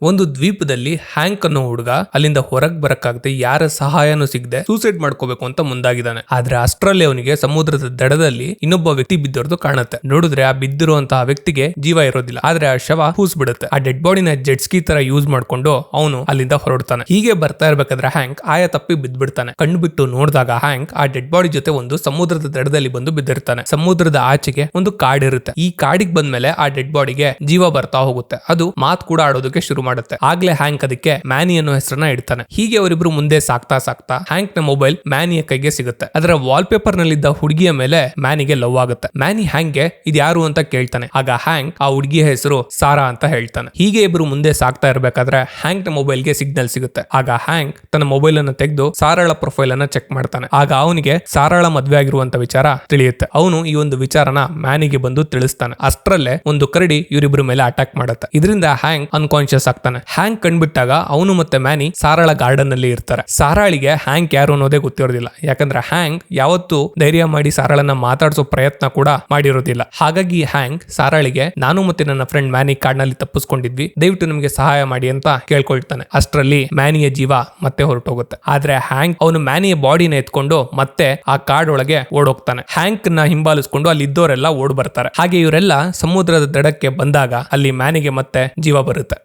ಒಂದು ದ್ವೀಪದಲ್ಲಿ ಹ್ಯಾಂಕ್ ಅನ್ನೋ ಹುಡುಗ ಅಲ್ಲಿಂದ ಹೊರಗ್ ಬರಕ್ಕಾಗದೆ ಯಾರ ಸಹಾಯನೂ ಸಿಗದೆ ಸೂಸೈಡ್ ಮಾಡ್ಕೋಬೇಕು ಅಂತ ಮುಂದಾಗಿದ್ದಾನೆ. ಆದ್ರೆ ಅಷ್ಟರಲ್ಲಿ ಅವನಿಗೆ ಸಮುದ್ರದ ದಡದಲ್ಲಿ ಇನ್ನೊಬ್ಬ ವ್ಯಕ್ತಿ ಬಿದ್ದಿರೋದು ಕಾಣುತ್ತೆ. ನೋಡಿದ್ರೆ ಆ ಬಿದ್ದಿರುವಂತಹ ವ್ಯಕ್ತಿಗೆ ಜೀವ ಇರೋದಿಲ್ಲ, ಆದ್ರೆ ಆ ಶವ ಹೂಸ್ ಬಿಡುತ್ತೆ. ಆ ಡೆಡ್ ಬಾಡಿನ ಜೆಟ್ಸ್ಕಿ ತರ ಯೂಸ್ ಮಾಡ್ಕೊಂಡು ಅವನು ಅಲ್ಲಿಂದ ಹೊರಡ್ತಾನೆ. ಹೀಗೆ ಬರ್ತಾ ಇರ್ಬೇಕಾದ್ರೆ ಹ್ಯಾಂಕ್ ಆಯ ತಪ್ಪಿ ಬಿದ್ದ್ಬಿಡ್ತಾನೆ. ಕಣ್ಣು ಬಿಟ್ಟು ನೋಡಿದಾಗ ಹ್ಯಾಂಕ್ ಆ ಡೆಡ್ ಬಾಡಿ ಜೊತೆ ಒಂದು ಸಮುದ್ರದ ದಡದಲ್ಲಿ ಬಂದು ಬಿದ್ದಿರ್ತಾನೆ. ಸಮುದ್ರದ ಆಚೆಗೆ ಒಂದು ಕಾಡಿರುತ್ತೆ. ಈ ಕಾಡಿಗೆ ಬಂದ್ಮೇಲೆ ಆ ಡೆಡ್ ಬಾಡಿಗೆ ಜೀವ ಬರ್ತಾ ಹೋಗುತ್ತೆ. ಅದು ಮಾತು ಕೂಡ ಆಡೋದಕ್ಕೆ ಶುರು ಮಾಡುತ್ತೆ. ಆಗ್ಲೇ ಹ್ಯಾಂಕ್ ಅದಕ್ಕೆ ಮ್ಯಾನಿ ಅನ್ನೋ ಹೆಸರನ್ನ ಇಡ್ತಾನೆ. ಹೀಗೆ ಅವರಿಬ್ರು ಮುಂದೆ ಸಾಕ್ತಾ ಹ್ಯಾಂಕ್ ನ ಮೊಬೈಲ್ ಮ್ಯಾನಿಯ ಕೈಗೆ ಸಿಗುತ್ತೆ. ಅದರ ವಾಲ್ ಪೇಪರ್ ನಲ್ಲಿದ್ದ ಹುಡುಗಿಯ ಮೇಲೆ ಮ್ಯಾನಿಗೆ ಲವ್ ಆಗುತ್ತೆ. ಮ್ಯಾನಿ ಹ್ಯಾಂಕ್ಗೆ ಇದ್ಯಾರು ಅಂತ ಕೇಳ್ತಾನೆ. ಆಗ ಹ್ಯಾಂಕ್ ಆ ಹುಡುಗಿಯ ಹೆಸರು ಸಾರಾ ಅಂತ ಹೇಳ್ತಾನೆ. ಹೀಗೆ ಇಬ್ರು ಮುಂದೆ ಸಾಕ್ತಾ ಇರ್ಬೇಕಾದ್ರೆ ಹ್ಯಾಂಕ್ ನ ಮೊಬೈಲ್ ಗೆ ಸಿಗ್ನಲ್ ಸಿಗುತ್ತೆ. ಆಗ ಹ್ಯಾಂಕ್ ತನ್ನ ಮೊಬೈಲ್ ಅನ್ನು ತೆಗೆದು ಸಾರಾಳ ಪ್ರೊಫೈಲ್ ಅನ್ನ ಚೆಕ್ ಮಾಡ್ತಾನೆ. ಆಗ ಅವನಿಗೆ ಸಾರಾಳ ಮದ್ವೆ ಆಗಿರುವಂತ ವಿಚಾರ ತಿಳಿಯುತ್ತೆ. ಅವನು ಈ ಒಂದು ವಿಚಾರನ ಮ್ಯಾನಿಗೆ ಬಂದು ತಿಳಿಸ್ತಾನೆ. ಅಷ್ಟರಲ್ಲೇ ಒಂದು ಕರಡಿ ಇವರಿಬ್ರು ಮೇಲೆ ಅಟ್ಯಾಕ್ ಮಾಡುತ್ತೆ. ಇದರಿಂದ ಹ್ಯಾಂಕ್ ಅನ್ಕಾನ್ಶಿಯಸ್ ಆಗ್ತಾನೆ. ಹ್ಯಾಂಕ್ ಕಂಡ್ಬಿಟ್ಟಾಗ ಅವನು ಮತ್ತೆ ಮ್ಯಾನಿ ಸಾರಾಳ ಗಾರ್ಡನ್ ಅಲ್ಲಿ ಇರ್ತಾರೆ. ಸಾರಾಳಿಗೆ ಹ್ಯಾಂಕ್ ಯಾರು ಅನ್ನೋದೇ ಗೊತ್ತಿರೋದಿಲ್ಲ. ಯಾಕಂದ್ರೆ ಹ್ಯಾಂಕ್ ಯಾವತ್ತೂ ಧೈರ್ಯ ಮಾಡಿ ಸಾರಾಳನ್ನ ಮಾತಾಡಿಸೋ ಪ್ರಯತ್ನ ಕೂಡ ಮಾಡಿರೋದಿಲ್ಲ. ಹಾಗಾಗಿ ಹ್ಯಾಂಕ್ ಸಾರಾಳಿಗೆ ನಾನು ಮತ್ತೆ ನನ್ನ ಫ್ರೆಂಡ್ ಮ್ಯಾನಿ ಕಾಡ್ನಲ್ಲಿ ತಪ್ಪಿಸ್ಕೊಂಡಿದ್ವಿ, ದಯವಿಟ್ಟು ನಮಗೆ ಸಹಾಯ ಮಾಡಿ ಅಂತ ಕೇಳ್ಕೊಳ್ತಾನೆ. ಅಷ್ಟರಲ್ಲಿ ಮ್ಯಾನಿಯ ಜೀವ ಮತ್ತೆ ಹೊರಟೋಗುತ್ತೆ. ಆದ್ರೆ ಹ್ಯಾಂಕ್ ಅವನು ಮ್ಯಾನಿಯ ಬಾಡಿನ ಎತ್ಕೊಂಡು ಮತ್ತೆ ಆ ಕಾಡ್ ಒಳಗೆ ಓಡೋಗ್ತಾನೆ. ಹ್ಯಾಂಕ್ ನ ಹಿಂಬಾಲಿಸ್ಕೊಂಡು ಅಲ್ಲಿ ಇದ್ದವರೆಲ್ಲ ಓಡ್ ಬರ್ತಾರೆ. ಹಾಗೆ ಇವರೆಲ್ಲ ಸಮುದ್ರದ ದಡಕ್ಕೆ ಬಂದಾಗ ಅಲ್ಲಿ ಮ್ಯಾನಿಗೆ ಮತ್ತೆ ಜೀವ ಬರುತ್ತೆ.